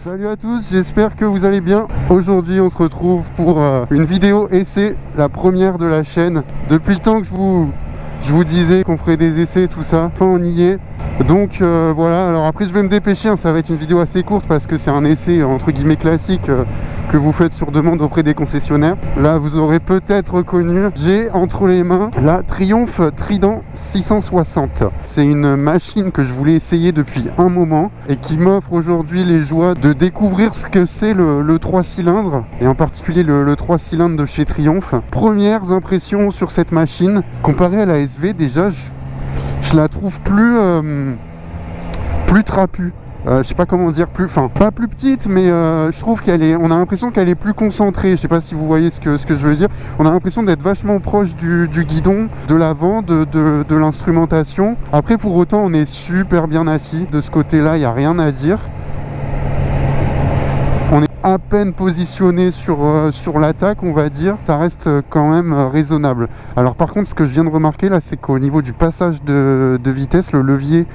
Salut à tous, j'espère que vous allez bien. Aujourd'hui on se retrouve pour une vidéo essai, la première de la chaîne. Depuis le temps que je vous disais qu'on ferait des essais, tout ça, enfin on y est. Donc voilà, alors après je vais me dépêcher, hein, ça va être une vidéo assez courte parce que c'est un essai entre guillemets classique que vous faites sur demande auprès des concessionnaires. Là vous aurez peut-être reconnu, j'ai entre les mains la Triumph Trident 660. C'est une machine que je voulais essayer depuis un moment et qui m'offre aujourd'hui les joies de découvrir ce que c'est le 3 cylindres et en particulier le 3 cylindres de chez Triumph. Premières impressions sur cette machine, comparée à la SV, déjà je la trouve plus trapue. Je sais pas comment dire, pas plus petite, mais je trouve on a l'impression qu'elle est plus concentrée. Je sais pas si vous voyez ce que je veux dire. On a l'impression d'être vachement proche du guidon, de l'avant, de l'instrumentation. Après, pour autant, on est super bien assis. De ce côté-là, il n'y a rien à dire. On est à peine positionné sur l'attaque, on va dire. Ça reste quand même raisonnable. Alors par contre, ce que je viens de remarquer là, c'est qu'au niveau du passage de vitesse, le levier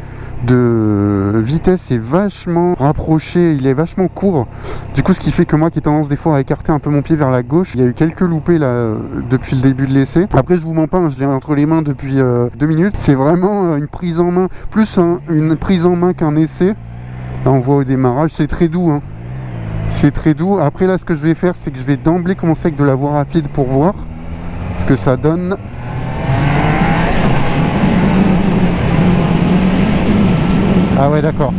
de vitesse est vachement rapproché, il est vachement court. Du coup, ce qui fait que moi qui ai tendance des fois à écarter un peu mon pied vers la gauche, il y a eu quelques loupés là depuis le début de l'essai. Après, je vous mens pas, hein, je l'ai entre les mains depuis 2 minutes. C'est vraiment une prise en main, plus une prise en main qu'un essai. Là, on voit au démarrage, c'est très doux, hein. C'est très doux. Après là, ce que je vais faire, c'est que je vais d'emblée commencer avec de la voie rapide pour voir ce que ça donne. Ah ouais, d'accord.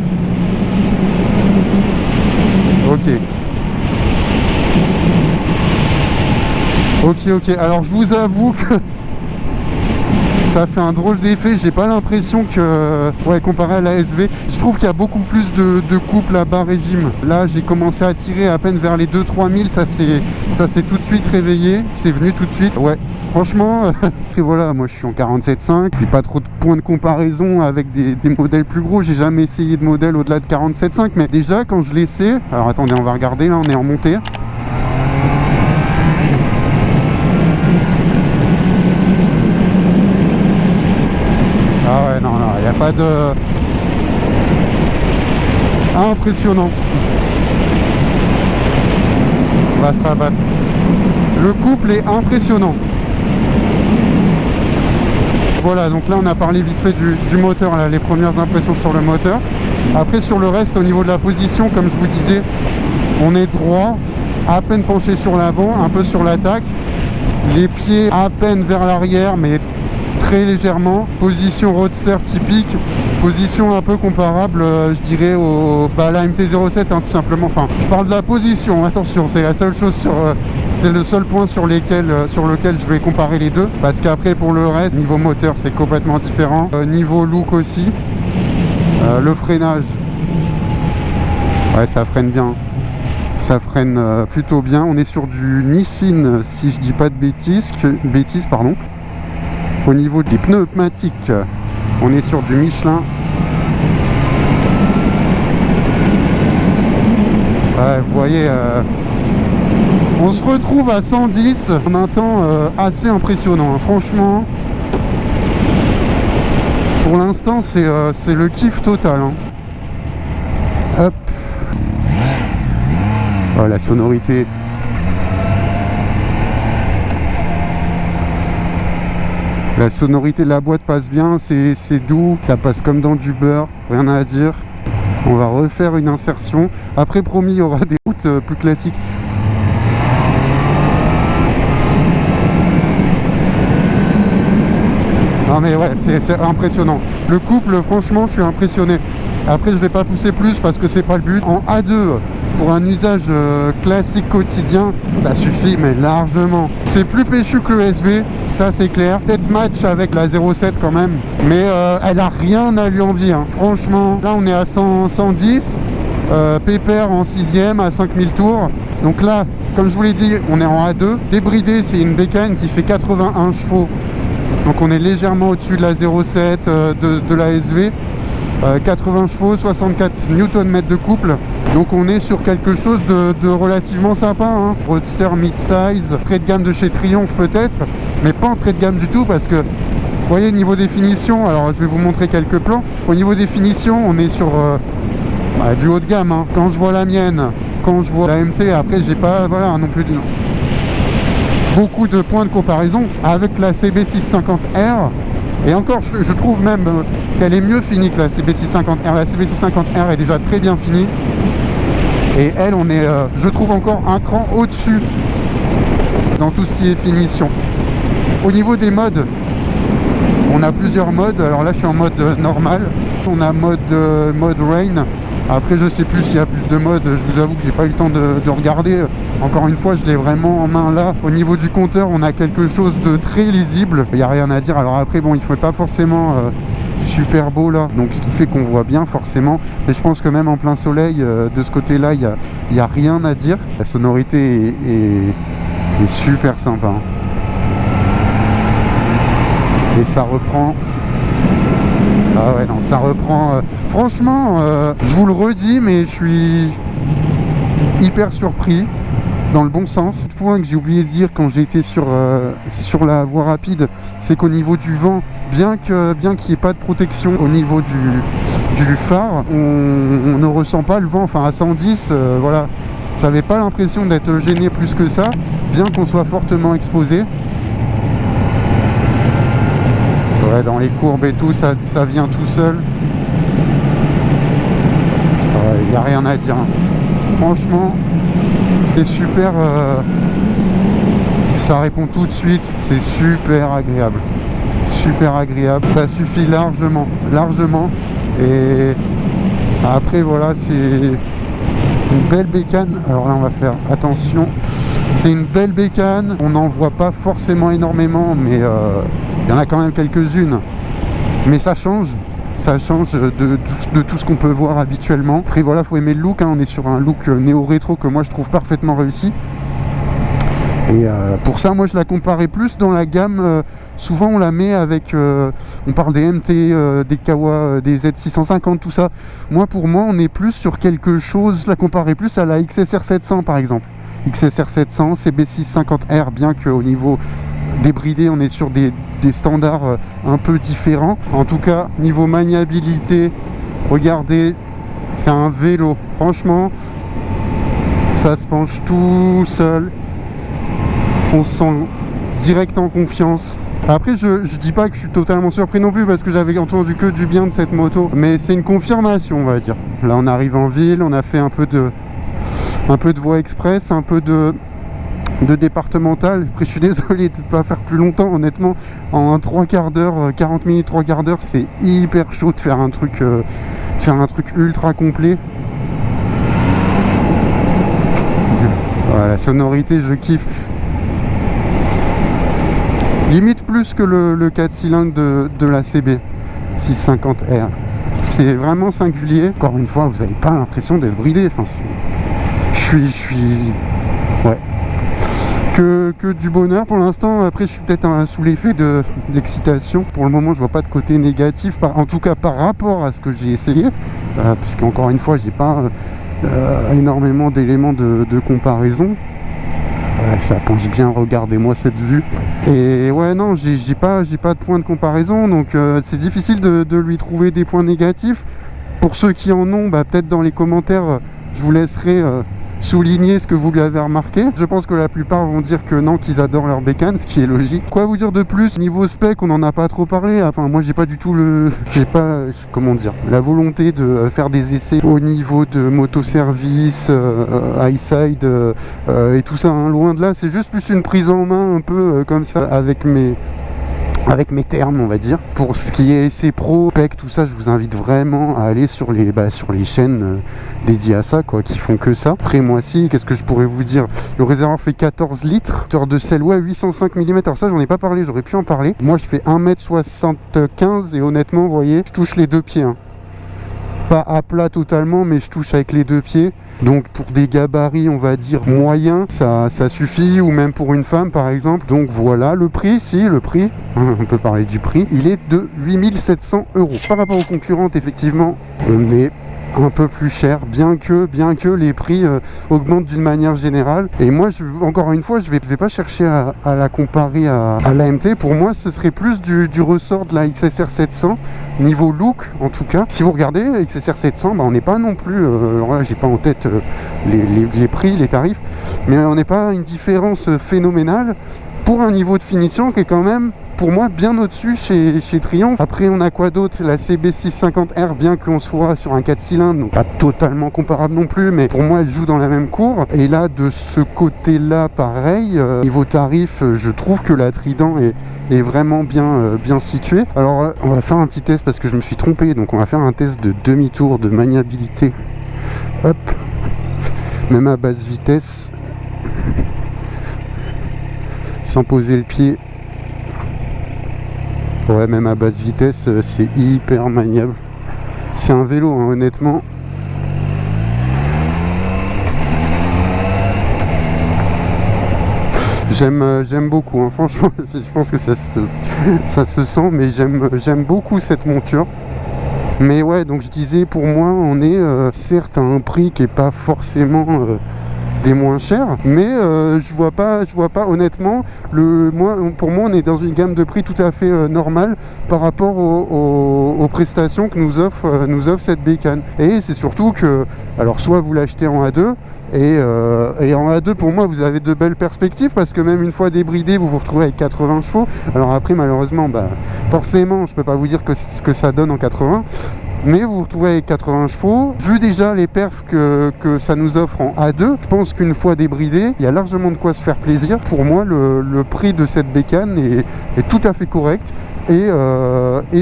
Ok. Ok. Alors je vous avoue que ça fait un drôle d'effet. J'ai pas l'impression que, ouais, comparé à la SV, je trouve qu'il y a beaucoup plus de couple à bas régime. Là, j'ai commencé à tirer à peine vers les 2-3 000. Ça s'est tout de suite réveillé. C'est venu tout de suite. Ouais. Franchement, après voilà, moi je suis en 47.5, j'ai pas trop de points de comparaison avec des modèles plus gros, j'ai jamais essayé de modèle au-delà de 47.5, mais déjà quand je l'essaie, alors attendez, on va regarder, là on est en montée. Ah ouais, non, il n'y a pas de... Impressionnant. On va se rabattre. Le couple est impressionnant. Voilà, donc là on a parlé vite fait du moteur, là, les premières impressions sur le moteur. Après sur le reste, au niveau de la position, comme je vous disais, on est droit, à peine penché sur l'avant, un peu sur l'attaque. Les pieds à peine vers l'arrière, mais très légèrement. Position roadster typique, position un peu comparable, je dirais, à la MT-07, hein, tout simplement. Enfin, je parle de la position, attention, c'est la seule chose c'est le seul point sur lequel je vais comparer les deux, parce qu'après pour le reste, niveau moteur c'est complètement différent, niveau look aussi, le freinage, ouais, ça freine bien, ça freine plutôt bien. On est sur du Nissin, si je dis pas de bêtises, pardon. Au niveau des pneumatiques, on est sur du Michelin. Ouais, vous voyez, on se retrouve à 110 en un temps assez impressionnant, hein. Franchement, pour l'instant c'est le kiff total, hein. Hop. Oh, la sonorité. La sonorité de la boîte passe bien, c'est doux, ça passe comme dans du beurre, rien à dire. On va refaire une insertion. Après, promis, il y aura des routes plus classiques. Non mais ouais, c'est impressionnant. Le couple, franchement, je suis impressionné. Après, je vais pas pousser plus parce que c'est pas le but. En A2, pour un usage classique quotidien, ça suffit, mais largement. C'est plus péchu que le SV, ça c'est clair. Peut-être match avec la 07 quand même, mais elle a rien à lui envier, hein. Franchement, là on est à 110, pépère en 6ème à 5000 tours. Donc là, comme je vous l'ai dit, on est en A2. Débridé, c'est une bécane qui fait 81 chevaux. Donc on est légèrement au-dessus de la 07, de la SV. 80 chevaux, 64 Nm de couple. Donc on est sur quelque chose de relativement sympa, hein. Roadster mid-size, trait de gamme de chez Triumph peut-être, mais pas en trait de gamme du tout, parce que vous voyez, niveau définition, alors je vais vous montrer quelques plans. Au niveau définition, on est sur Bah, du haut de gamme, hein. Quand je vois la mienne, quand je vois la MT, après j'ai pas, voilà, non plus beaucoup de points de comparaison avec la CB650R. Et encore, je trouve même qu'elle est mieux finie que la CB650R. La CB650R est déjà très bien finie. Et elle, on est, je trouve, encore un cran au-dessus dans tout ce qui est finition. Au niveau des modes, on a plusieurs modes. Alors là, je suis en mode normal. On a mode rain. Après, je sais plus s'il y a plus de modes. Je vous avoue que j'ai pas eu le temps de regarder. Encore une fois, je l'ai vraiment en main là. Au niveau du compteur, on a quelque chose de très lisible. Il n'y a rien à dire. Alors après, bon, il faut pas forcément super beau là. Donc ce qui fait qu'on voit bien forcément. Mais je pense que même en plein soleil, de ce côté-là, il y a rien à dire. La sonorité est super sympa. Hein. Et ça reprend. Ah ouais, non, ça reprend. Franchement, je vous le redis, mais je suis hyper surpris, dans le bon sens. Le point que j'ai oublié de dire quand j'ai été sur la voie rapide, c'est qu'au niveau du vent, bien qu'il n'y ait pas de protection au niveau du phare, on ne ressent pas le vent. Enfin, à 110, voilà, j'avais pas l'impression d'être gêné plus que ça, bien qu'on soit fortement exposé. Ouais, dans les courbes et tout, ça vient tout seul. Il n'y a rien à dire. Franchement, c'est super. Ça répond tout de suite. C'est super agréable. Super agréable. Ça suffit largement. Largement. Et après, voilà, c'est une belle bécane. Alors là, on va faire attention. C'est une belle bécane. On n'en voit pas forcément énormément, mais il y en a quand même quelques-unes. Mais ça change. Ça change de tout ce qu'on peut voir habituellement. Après voilà, faut aimer le look, hein. On est sur un look néo-rétro que moi je trouve parfaitement réussi. Et pour ça, moi je la comparais plus dans la gamme. Souvent on la met avec, on parle des MT, des Kawa, des Z650, tout ça. Moi pour moi on est plus sur quelque chose, je la comparais plus à la XSR 700 par exemple. XSR 700, CB650R, bien qu'au niveau débridé, on est sur des standards un peu différents. En tout cas, niveau maniabilité, regardez, c'est un vélo. Franchement, ça se penche tout seul. On se sent direct en confiance. Après, je dis pas que je suis totalement surpris non plus parce que j'avais entendu que du bien de cette moto. Mais c'est une confirmation, on va dire. Là, on arrive en ville, on a fait un peu de voie express, un peu de départemental. Après je suis désolé de ne pas faire plus longtemps, honnêtement en 3/4 d'heure, 40 minutes, 3/4 d'heure, c'est hyper chaud de faire un truc ultra complet. Voilà, la sonorité je kiffe, limite plus que le 4 cylindres de la CB 650R. C'est vraiment singulier. Encore une fois, vous n'avez pas l'impression d'être bridé. Enfin, je suis ouais, que du bonheur pour l'instant. Après je suis peut-être sous l'effet de l'excitation. Pour le moment je vois pas de côté négatif, en tout cas par rapport à ce que j'ai essayé, parce qu'encore une fois j'ai pas énormément d'éléments de comparaison. Ça penche bien, regardez-moi cette vue. Et ouais, non, j'ai pas de point de comparaison, donc c'est difficile de lui trouver des points négatifs. Pour ceux qui en ont, peut-être dans les commentaires je vous laisserai souligner ce que vous lui avez remarqué. Je pense que la plupart vont dire que non, qu'ils adorent leur bécane, ce qui est logique. Quoi vous dire de plus? Niveau spec, on n'en a pas trop parlé. Enfin, moi j'ai pas du tout comment dire, la volonté de faire des essais au niveau de motoservice, high-side et tout ça, hein. Loin de là, c'est juste plus une prise en main un peu comme ça avec mes termes, on va dire. Pour ce qui est essai pro, spec, tout ça, je vous invite vraiment à aller sur les chaînes dédiées à ça, quoi, qui font que ça. Après, moi aussi, qu'est-ce que je pourrais vous dire? Le réservoir fait 14 litres, hauteur de selle, ouais, 805 mm. Alors ça, j'en ai pas parlé, j'aurais pu en parler. Moi, je fais 1m75 et honnêtement, vous voyez, je touche les deux pieds, hein. Pas à plat totalement, mais je touche avec les deux pieds. Donc pour des gabarits, on va dire moyens, ça suffit, ou même pour une femme par exemple. Donc voilà, le prix, on peut parler du prix, il est de 8 700 €. Par rapport aux concurrentes, effectivement, on est un peu plus cher, bien que les prix augmentent d'une manière générale. Et moi, encore une fois, je vais pas chercher à la comparer à l'AMT. Pour moi, ce serait plus du ressort de la XSR 700, niveau look en tout cas. Si vous regardez XSR 700, on n'est pas non plus, alors là j'ai pas en tête les prix, les tarifs, mais on n'est pas une différence phénoménale pour un niveau de finition qui est quand même, pour moi, bien au-dessus chez Triumph. Après, on a quoi d'autre? La CB650R, bien qu'on soit sur un 4 cylindres, donc pas totalement comparable non plus, mais pour moi, elle joue dans la même cour. Et là, de ce côté-là, pareil, niveau tarif, je trouve que la Trident est vraiment bien située. Alors, on va faire un petit test parce que je me suis trompé, donc on va faire un test de demi-tour, de maniabilité. Hop, même à basse vitesse, sans poser le pied. Ouais, même à basse vitesse, c'est hyper maniable. C'est un vélo, hein, honnêtement. J'aime beaucoup, hein. Franchement, je pense que ça se sent, mais j'aime beaucoup cette monture. Mais ouais, donc je disais, pour moi, on est certes à un prix qui est pas forcément des moins chers, mais je vois pas honnêtement, pour moi on est dans une gamme de prix tout à fait normale par rapport aux prestations que nous offre cette bécane. Et c'est surtout que, alors soit vous l'achetez en A2, et en A2 pour moi vous avez de belles perspectives, parce que même une fois débridé vous vous retrouvez avec 80 chevaux. Alors après malheureusement, forcément je peux pas vous dire ce que ça donne en 80, mais vous vous retrouvez avec 80 chevaux. Vu déjà les perfs que ça nous offre en A2, je pense qu'une fois débridé, il y a largement de quoi se faire plaisir. Pour moi, le prix de cette bécane est tout à fait correct et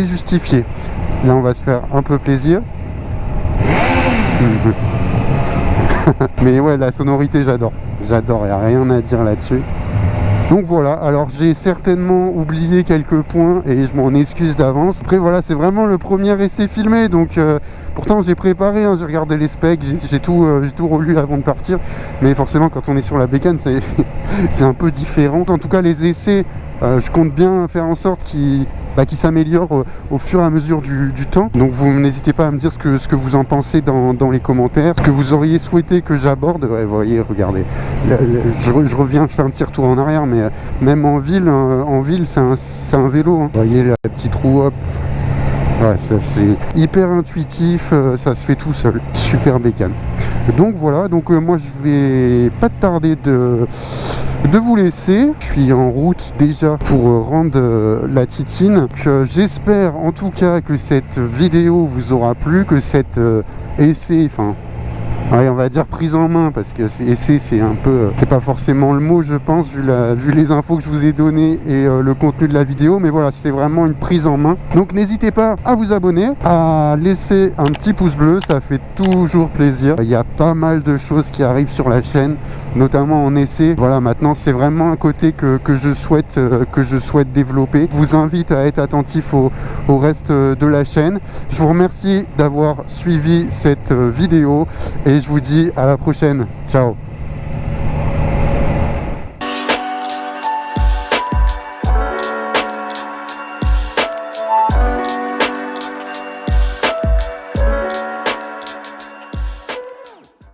justifié. Là, on va se faire un peu plaisir. Mais ouais, la sonorité, j'adore. J'adore, il n'y a rien à dire là-dessus. Donc voilà, alors j'ai certainement oublié quelques points et je m'en excuse d'avance. Après voilà, c'est vraiment le premier essai filmé, donc pourtant j'ai préparé, hein, j'ai regardé les specs, j'ai tout relu avant de partir. Mais forcément quand on est sur la bécane, c'est un peu différent. En tout cas les essais, je compte bien faire en sorte qu'ils s'améliore au fur et à mesure du temps. Donc vous n'hésitez pas à me dire ce que vous en pensez dans les commentaires, ce que vous auriez souhaité que j'aborde. Ouais, vous voyez, regardez, je reviens, je fais un petit retour en arrière, mais même en ville c'est un vélo, hein. Vous voyez la petite roue, hop. Ouais, ça c'est hyper intuitif, ça se fait tout seul. Super bécane. Donc voilà, donc moi je vais pas tarder de vous laisser. Je suis en route déjà pour rendre la Titine. J'espère en tout cas que cette vidéo vous aura plu, que cet essai, ouais, on va dire prise en main, parce que essai c'est un peu, c'est pas forcément le mot je pense, vu les infos que je vous ai données et le contenu de la vidéo, mais voilà, c'était vraiment une prise en main. Donc n'hésitez pas à vous abonner, à laisser un petit pouce bleu, ça fait toujours plaisir. Il y a pas mal de choses qui arrivent sur la chaîne, notamment en essai. Voilà, maintenant c'est vraiment un côté que je souhaite développer. Je vous invite à être attentif au reste de la chaîne. Je vous remercie d'avoir suivi cette vidéo et je vous dis à la prochaine. Ciao.